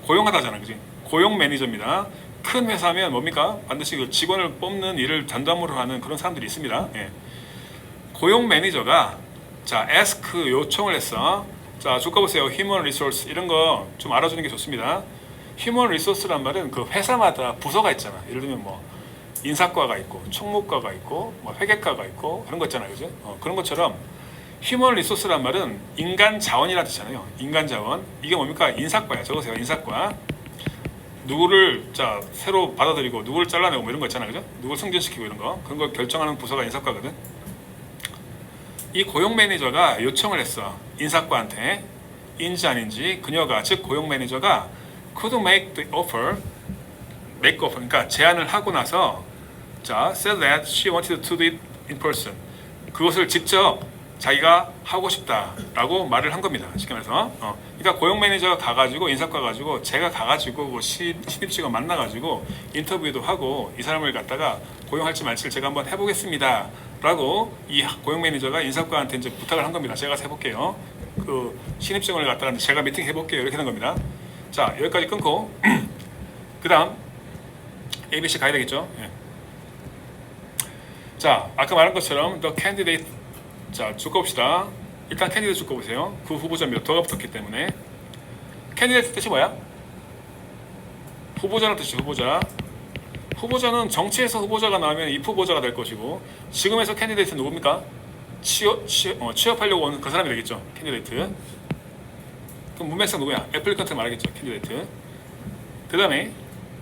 고용하다잖아, 그지? 고용 매니저입니다. 큰 회사면 뭡니까? 반드시 그 직원을 뽑는 일을 전담으로 하는 그런 사람들이 있습니다. 예. 고용 매니저가 자 ask 요청을 했어. 자 주가 보세요. Human Resource 이런 거 좀 알아주는 게 좋습니다. Human Resource란 말은 그 회사마다 부서가 있잖아. 예를 들면 뭐 인사과가 있고 총무과가 있고 뭐 회계과가 있고 그런 거 있잖아요, 그죠? 그런 것처럼 Human Resource란 말은 인간 자원이라는 뜻이잖아요. 인간 자원. 이게 뭡니까? 인사과야. 적으세요. 인사과. 누구를 자 새로 받아들이고 누구를 잘라내고 뭐 이런 거 있잖아요, 그죠? 누구를 승진시키고 이런 거 그런 걸 결정하는 부서가 인사과거든. 이 고용 매니저가 요청을 했어. 인사과한테 인지 아닌지 그녀가 즉 고용 매니저가 could make the offer, 그러니까 제안을 하고 나서 자 said that she wanted to do it in person. 그것을 직접 자기가 하고 싶다라고 말을 한 겁니다. 쉽게 말해서. 그러니까 고용 매니저가 가가지고 인사과 가지고 제가 가가지고 그 신입 직원 만나가지고 인터뷰도 하고 이 사람을 갖다가 고용할지 말지를 제가 한번 해보겠습니다라고 이 고용 매니저가 인사과한테 이제 부탁을 한 겁니다. 제가 해볼게요. 그 신입 직원을 갖다가 제가 미팅 해볼게요. 이렇게 된 겁니다. 자 여기까지 끊고 그다음 ABC 가야 되겠죠. 예. 자 아까 말한 것처럼 the candidate 자 줄거 봅시다. 일단 캔디데이트 줄거 보세요. 그 후보자 몇 도가 붙었기 때문에 캔디데이트 뜻이 뭐야? 후보자는 뜻이 후보자. 후보자는 정치에서 후보자가 나오면 이 후보자가 될 것이고 지금에서 캔디데이트는 누굽니까? 취업하려고 오는 그 사람이 되겠죠. 캔디데이트. 그럼 문맥상 누구야? 애플리컨트 말하겠죠. 캔디데이트. 그 다음에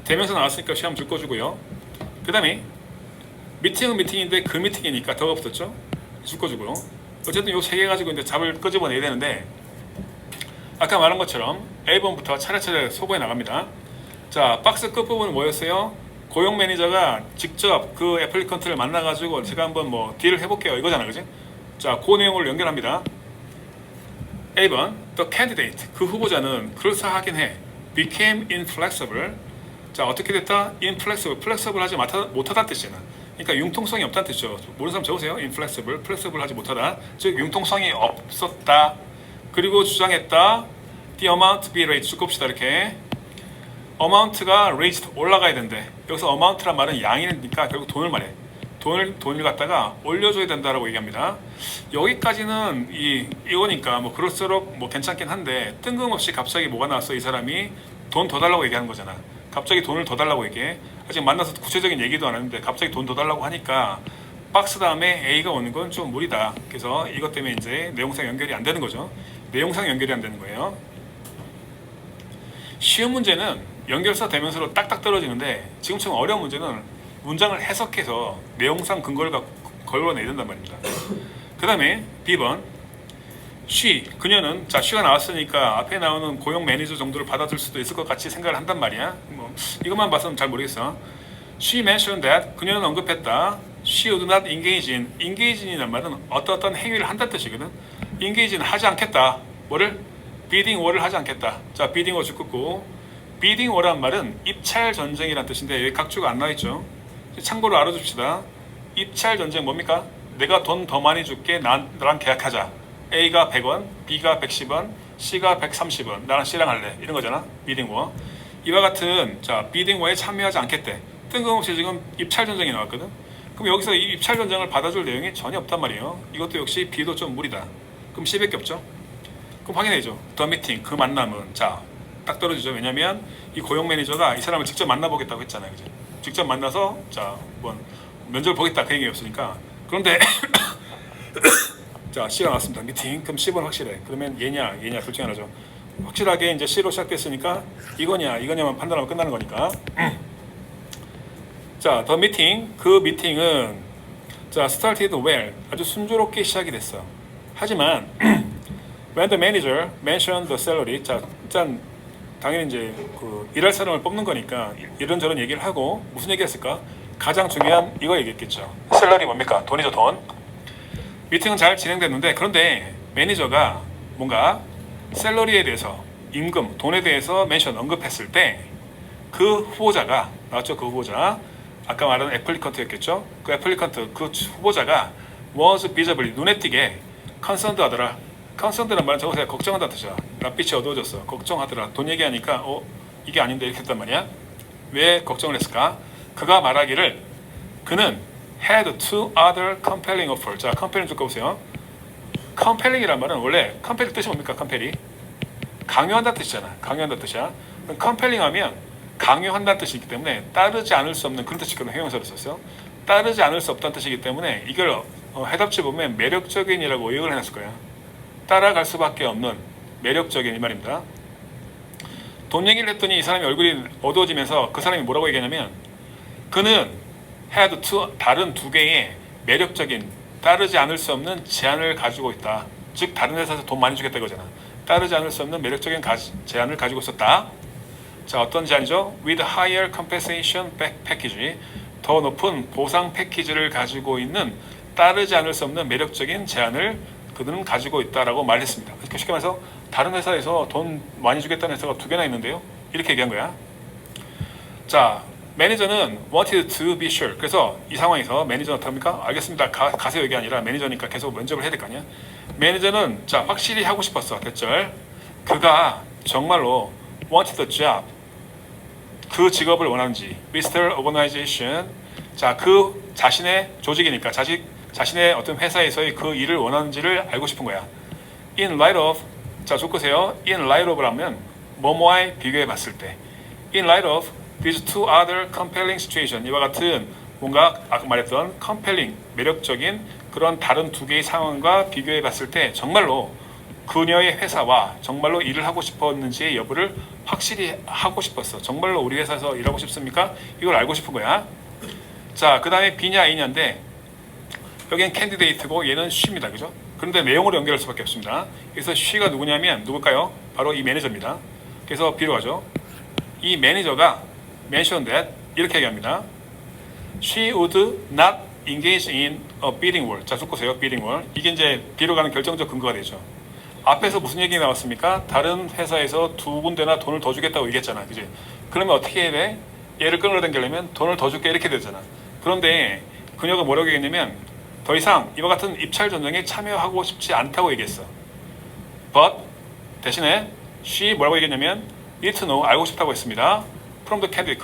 대명사 나왔으니까 시험 줄거 주고요. 그 다음에 미팅은 미팅인데 그 미팅이니까 더가 붙었죠. 묶어주고. 어쨌든 요 세 개 가지고 이제 잡을 끄집어내야 되는데, 아까 말한 것처럼 A번부터 차례차례 소거해 나갑니다. 자, 박스 끝부분은 뭐였어요? 고용 매니저가 직접 그 애플리컨트를 만나가지고 제가 한번 뭐 딜을 해볼게요 이거잖아, 그지? 자, 그 내용을 연결합니다. A번, the candidate, 그 후보자는 그럴싸하긴 해. became inflexible. 자, 어떻게 됐다? inflexible, flexible 하지 못하다는 뜻이잖아. 그러니까 융통성이 없다는 뜻이죠. 모르는 사람 적으세요. inflexible, flexible 하지 못하다. 즉 융통성이 없었다. 그리고 주장했다. the amount be raised, 두껍시다 이렇게. amount가 raised, 올라가야 된대. 여기서 amount란 말은 양이니까 결국 돈을 말해. 돈을 갖다가 올려줘야 된다라고 얘기합니다. 여기까지는 이거니까 뭐 그럴수록 뭐 괜찮긴 한데, 뜬금없이 갑자기 뭐가 나왔어? 이 사람이 돈 더 달라고 얘기하는 거잖아. 갑자기 돈을 더 달라고 얘기해. 아직 만나서 구체적인 얘기도 안 했는데 갑자기 돈 더 달라고 하니까 박스 다음에 A가 오는 건 좀 무리다. 그래서 이것 때문에 이제 내용상 연결이 안 되는 거죠. 내용상 연결이 안 되는 거예요. 쉬운 문제는 연결사 대명사로 딱딱 떨어지는데, 지금처럼 어려운 문제는 문장을 해석해서 내용상 근거를 걸어내야 된단 말입니다. 그 다음에 B번, she, 그녀는, 자, she가 나왔으니까 앞에 나오는 고용 매니저 정도를 받아줄 수도 있을 것 같이 생각을 한단 말이야. 뭐 이것만 봐서는 잘 모르겠어. She mentioned that, 그녀는 언급했다. She would not engage in, engage in이란 말은 어떤 행위를 한다는 뜻이거든. engage in 하지 않겠다. 뭐를? bidding war를 하지 않겠다. 자, bidding war 줄 긋고, bidding war란 말은 입찰 전쟁이란 뜻인데 여기 각주가 안 나와있죠. 참고로 알아줍시다. 입찰 전쟁 뭡니까? 내가 돈 더 많이 줄게, 나랑 계약하자. A가 100원, B가 110원, C가 130원, 나랑 C랑 할래, 이런 거잖아. bidding war. 이와 같은, 자, bidding war에 참여하지 않겠대. 뜬금없이 지금 입찰 전쟁이 나왔거든. 그럼 여기서 이 입찰 전쟁을 받아줄 내용이 전혀 없단 말이에요. 이것도 역시 B도 좀 무리다. 그럼 C밖에 없죠. 그럼 확인해야죠. the meeting, 그 만남은, 자, 딱 떨어지죠. 왜냐면 이 고용 매니저가 이 사람을 직접 만나보겠다고 했잖아요, 그죠? 직접 만나서, 자, 뭐 면접을 보겠다 그 얘기였으니까. 그런데 자, C가 나왔습니다. 미팅. 그럼 C번 확실해. 그러면 얘냐 둘 중에 하나죠. 확실하게 이제 C로 시작됐으니까 이거냐만 판단하면 끝나는 거니까. 자, the meeting, 그 미팅은, 자, started well, 아주 순조롭게 시작이 됐어. 하지만 when the manager mentioned the salary, 자, 일단 당연히 이제 그 일할 사람을 뽑는 거니까 이런저런 얘기를 하고 무슨 얘기했을까? 가장 중요한 이거 얘기했겠죠. 셀러리 뭡니까? 돈이죠, 돈. 미팅은 잘 진행됐는데, 그런데 매니저가 뭔가 셀러리에 대해서, 임금, 돈에 대해서 언급했을 때 그 후보자가 나왔죠. 그 후보자, 아까 말한 애플리컨트였겠죠. 그 애플리컨트, 그 후보자가 was visibly, 눈에 띄게 concerned 하더라. concerned란 말은 저것에 걱정한다는 뜻이야. 낯빛이 어두워졌어. 걱정하더라. 돈 얘기하니까 이게 아닌데 이렇게 했단 말이야. 왜 걱정을 했을까? 그가 말하기를 그는 had two other compelling offer. 자, compelling 좀 꺼보세요. compelling이란 말은 원래 compelling 뜻이 뭡니까? compell이 강요한다는 뜻이잖아. 강요한다는 뜻이야. compelling 하면 강요한다는 뜻이 있기 때문에 따르지 않을 수 없는 그런 뜻이거든. 형용사로 썼어요. 따르지 않을 수 없다는 뜻이기 때문에 이걸 해답지 보면 매력적인이라고 의역을 해놨을 거야. 따라갈 수밖에 없는 매력적인, 이 말입니다. 돈 얘기를 했더니 이 사람이 얼굴이 어두워지면서 그 사람이 뭐라고 얘기하냐면 그는 had two, 다른 두 개의 매력적인, 따르지 않을 수 없는 제안을 가지고 있다. 즉 다른 회사에서 돈 많이 주겠다 이거잖아. 따르지 않을 수 없는 매력적인 제안을 가지고 있었다. 자, 어떤 제안이죠? With higher compensation package, 더 높은 보상 패키지를 가지고 있는, 따르지 않을 수 없는 매력적인 제안을 그들은 가지고 있다라고 말했습니다. 쉽게 말해서 다른 회사에서 돈 많이 주겠다는 회사가 두 개나 있는데요, 이렇게 얘기한 거야. 자, 매니저는 wanted to be sure. 그래서 이 상황에서 매니저는 어떻게 합니까? 알겠습니다. 가세요 이게 아니라 매니저니까 계속 면접을 해야 될 거 아니야. 매니저는, 자, 확실히 하고 싶었어. 대절. 그가 정말로 wanted the job, 그 직업을 원하는지, Mr. Organization, 자, 그 자신의 조직이니까 자신의 어떤 회사에서의 그 일을 원하는지를 알고 싶은 거야. In light of, 자, 좁으세요. In light of 라면 뭐뭐와의 비교해 봤을 때, In light of these two other compelling situation, 이와 같은 뭔가 아까 말했던 compelling, 매력적인 그런 다른 두 개의 상황과 비교해 봤을 때 정말로 그녀의 회사와 정말로 일을 하고 싶었는지의 여부를 확실히 하고 싶었어. 정말로 우리 회사에서 일하고 싶습니까? 이걸 알고 싶은 거야. 자, 그 다음에 B냐 A냐인데 여기는 캔디데이트고 얘는 she입니다. 그죠? 그런데 내용으로 연결할 수밖에 없습니다. 그래서 she가 누구냐면 누굴까요? 바로 이 매니저입니다. 그래서 B로 가죠. 이 매니저가 mentioned that 이렇게 얘기합니다. She would not engage in a bidding war. 자, 쭉 보세요. bidding war. 이게 이제 B로 가는 결정적 근거가 되죠. 앞에서 무슨 얘기 나왔습니까? 다른 회사에서 두 군데나 돈을 더 주겠다고 얘기했잖아. 그지? 그러면 어떻게 해야 돼? 얘를 끌어당기려면 돈을 더 줄게 이렇게 되잖아. 그런데 그녀가 뭐라고 얘기했냐면 더 이상 이와 같은 입찰 전쟁에 참여하고 싶지 않다고 얘기했어. But 대신에 she 뭐라고 얘기했냐면 need to know 알고 싶다고 했습니다. From the candidate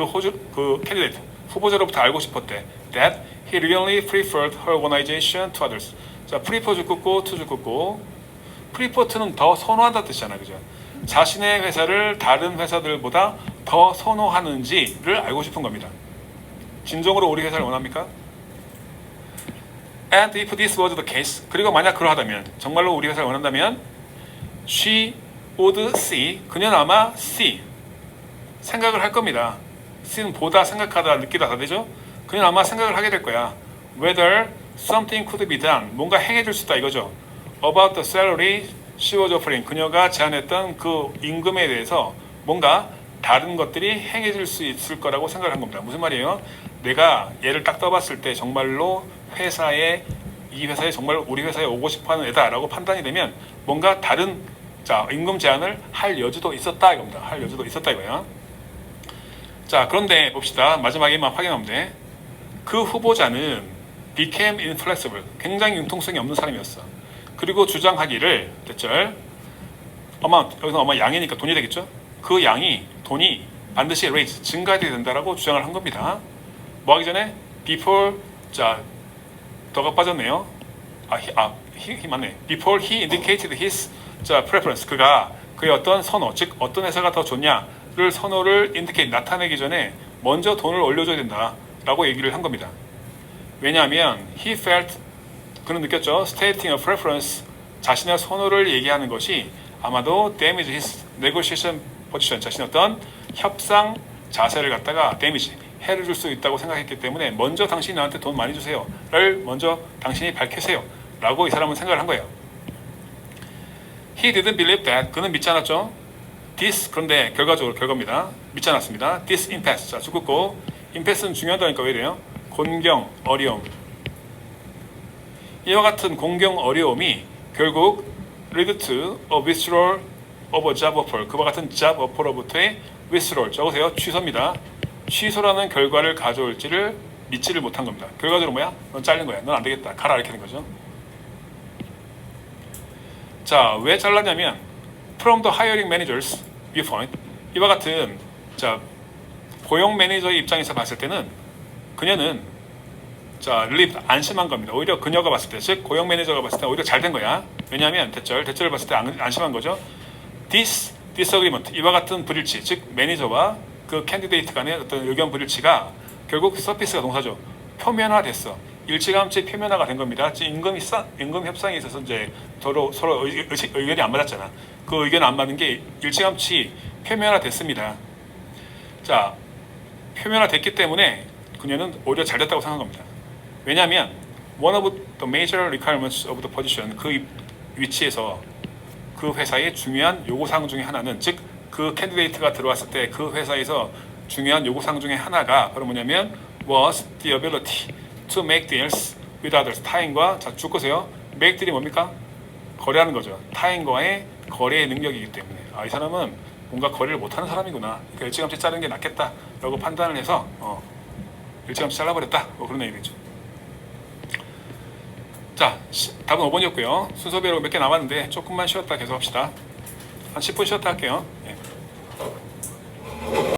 그 candidate 후보자로부터 알고 싶었대. That he really preferred her organization to others. 자, prefer 줄 긋고 to 줄 긋고 prefer to는 더 선호한다 뜻이잖아, 그죠? 자신의 회사를 다른 회사들보다 더 선호하는지를 알고 싶은 겁니다. 진정으로 우리 회사를 원합니까? And if this was the case, 그리고 만약 그러하다면, 정말로 우리 회사를 원한다면, she would see, 그녀는 아마 see, 생각을 할 겁니다. see는 보다, 생각하다, 느끼다 다 되죠? 그녀는 아마 생각을 하게 될 거야. Whether something could be done, 뭔가 행해줄 수 있다 이거죠. About the salary she was offering, 그녀가 제안했던 그 임금에 대해서 뭔가 다른 것들이 행해질 수 있을 거라고 생각을 한 겁니다. 무슨 말이에요? 내가 얘를 딱 떠봤을 때 정말로 이 회사에 정말 우리 회사에 오고 싶어하는 애다라고 판단이 되면 뭔가 다른 임금 제안을 할 여지도 있었다 이겁니다. 할 여지도 있었다 이거야. 자, 그런데 봅시다. 마지막에만 확인하면 돼. 그 후보자는 became inflexible, 굉장히 융통성이 없는 사람이었어. 그리고 주장하기를 대절 여기서 아마 양이니까 돈이 되겠죠? 그 돈이 반드시 raise, 증가해야 된다라고 주장을 한 겁니다. 뭐 하기 전에 before, 더가 빠졌네요. he 맞네. Before he indicated his preference, 그의 어떤 선호, 즉 어떤 회사가 더 좋냐를 선호를 indicate, 나타내기 전에 먼저 돈을 올려줘야 된다라고 얘기를 한 겁니다. 왜냐하면 he felt, 그는 느꼈죠. Stating a preference, 자신의 선호를 얘기하는 것이 아마도 damage his negotiation position, 자신의 어떤 협상 자세를 갖다가 damage, 해를 줄 수 있다고 생각했기 때문에 먼저 당신이 나한테 돈 많이 주세요를 먼저 당신이 밝히세요 라고 이 사람은 생각을 한 거예요. He didn't believe that, 그는 믿지 않았죠. This, 그런데 결과입니다. 믿지 않았습니다. This impasse, 자, 죽었고 impasse는 중요하다니까 왜 이래요? 곤경, 어려움. 이와 같은 공경 어려움이 결국 lead to a withdrawal of a job offer, 그와 같은 job offer로부터의 withdrawal, 적으세요. 취소입니다. 취소라는 결과를 가져올지를 믿지를 못한 겁니다. 결과적으로 뭐야? 넌 잘린 거야. 넌 안 되겠다. 가라 이렇게 된 거죠. 자, 왜 잘랐냐면 from the hiring manager's viewpoint, 이와 같은 고용 매니저의 입장에서 봤을 때는 그녀는 relieved, 안심한 겁니다. 오히려 그녀가 봤을 때, 즉 고용 매니저가 봤을 때 오히려 잘 된 거야. 왜냐하면 대절을 봤을 때 안심한 거죠. This disagreement, 이와 같은 불일치, 즉 매니저와 그 캔디데이트 간의 어떤 의견 불일치가 결국 서피스가 동사죠. 표면화됐어. 일찌감치 표면화가 된 겁니다. 임금 협상에 있어서 이제 서로 의견이 안 맞았잖아. 그 의견 안 맞는 게 일찌감치 표면화됐습니다. 자, 표면화됐기 때문에 그녀는 오히려 잘 됐다고 생각한 겁니다. 왜냐하면 one of the major requirements of the position, 그 위치에서 그 회사의 중요한 요구사항 중에 하나는, 즉 그 캔디데이트가 들어왔을 때 그 회사에서 중요한 요구사항 중에 하나가 바로 뭐냐면 was the ability to make deals with others, 타인과, 자, 죽으세요. make deal이 뭡니까? 거래하는 거죠. 타인과의 거래의 능력이기 때문에 이 사람은 뭔가 거래를 못하는 사람이구나, 그러니까 일찌감치 자르는 게 낫겠다라고 판단을 해서 일찌감치 잘라버렸다, 뭐 그런 얘기겠죠. 자, 답은 5번이었고요. 순서대로 몇 개 남았는데 조금만 쉬었다 계속 합시다. 한 10분 쉬었다 할게요. 예.